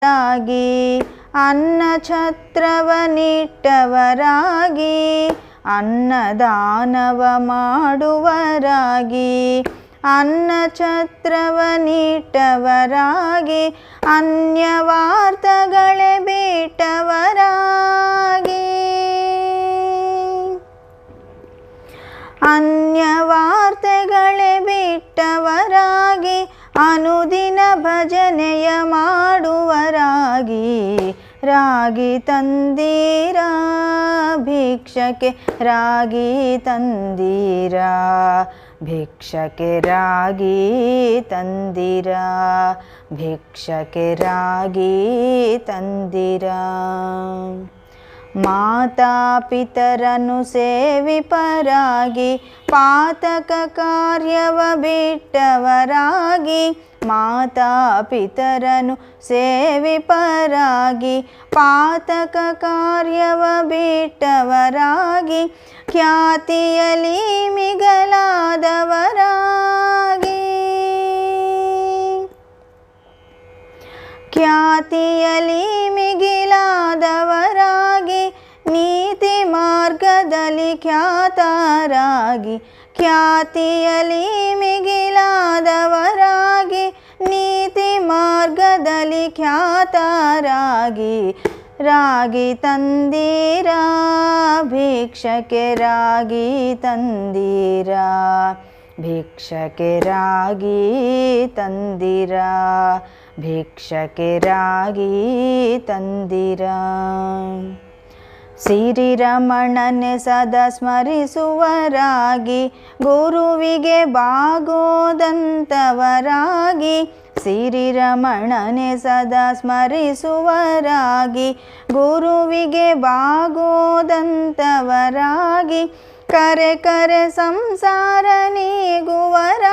ರಾಗಿ ಅನ್ನ ಛತ್ರವನಿಟ್ಟವರಾಗಿ ಅನ್ನದಾನವ ಮಾಡುವರಾಗಿ ಅನ್ನ ಛತ್ರವನಿಟ್ಟವರಾಗಿ ಅನ್ಯವಾರ್ತಗಳೇ ಬಿಟ್ಟವರಾಗಿ ಅನ್ಯವಾರ್ತೆಗಳೇ ಬಿಟ್ಟವರಾಗಿ ಅನುದಿನ ಭಜನೆಯ ಮಾಡುವರಾಗಿ ರಾಗಿ ತಂದೀರಾ ಭಿಕ್ಷಕ್ಕೆ ರಾಗಿ ತಂದೀರಾ ಭಿಕ್ಷಕ್ಕೆ ರಾಗಿ ತಂದಿರಾ ಭಿಕ್ಷಕ್ಕೆ ರಾಗಿ ತಂದಿರಾ ಮಾತಾ ಪಿತರನ್ನು ಸೇವಿಪರಾಗಿ ಪಾತಕ ಕಾರ್ಯವ ಬಿಟ್ಟವರಾಗಿ ಮಾತಾ ಪಿತರನ್ನು ಸೇವಿಪರಾಗಿ ಪಾತಕ ಕಾರ್ಯವ ಬಿಟ್ಟವರಾಗಿ ಖ್ಯಾತಿಯಲಿ ಮಿಗಲಾದವರಾಗಿ ಖ್ಯಾತಿಯಲಿ ಮಿಗಿಲಾದವರಾಗಿ ನೀತಿ ಮಾರ್ಗದಲ್ಲಿ ಖ್ಯಾತರಾಗಿ ಖ್ಯಾತಿಯಲಿ ಮಿಗಿಲಾದವರಾಗಿ ನೀತಿ ಮಾರ್ಗದಲ್ಲಿ ಖ್ಯಾತರಾಗಿ ರಾಗಿ ತಂದೀರಾ ಭಿಕ್ಷಕ್ಕೆ ರಾಗಿ ತಂದೀರಾ ಭಿಕ್ಷಕ್ಕೆ ರಾಗಿ ತಂದಿರಾ ಭಿಕ್ಷಕ್ಕೆ ರಾಗಿ ತಂದಿರಾ ಶ್ರೀರಮಣನೆ ಸದಾ ಸ್ಮರಿಸುವರಾಗಿ ಗುರುವಿಗೆ ಬಾಗೋದಂತವರಾಗಿ ಶ್ರೀರಮಣನೆ ಸದಾ ಸ್ಮರಿಸುವರಾಗಿ ಗುರುವಿಗೆ ಬಾಗೋದಂತವರಾಗಿ ಕರೆ ಕರೆ ಸಂಸಾರ ನೀಗುವರಾಗಿ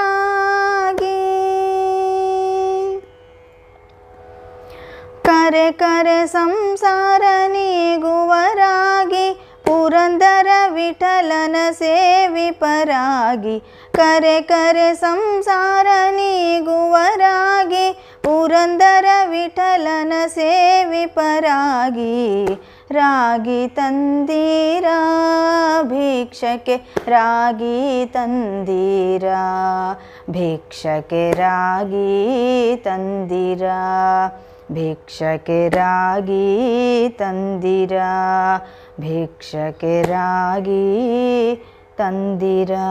ಕರೆ ಕರೆ ಸಂಸಾರ ನೀಗುವರಾಗಿ ಪುರಂದರ ವಿಠಲನ ಸೇವಿಪರಾಗಿ ಕರೆ ಕರೆ ಸಂಸಾರ ನೀಗುವರಾಗಿ ಪುರಂದರ ವಿಠಲನ ಸೇವಿಪರಾಗಿ ರಾಗಿ ತಂದೀರಾ ಭಿಕ್ಷಕ್ಕೆ ರಾಗಿ ತಂದೀರಾ ಭಿಕ್ಷಕ್ಕೆ ರಾಗಿ ತಂದಿರಾ ಭಿಕ್ಷಕ್ಕೆ ರಾಗಿ ತಂದಿರಾ ಭಿಕ್ಷಕ್ಕೆ ರಾಗಿ ತಂದಿರಾ.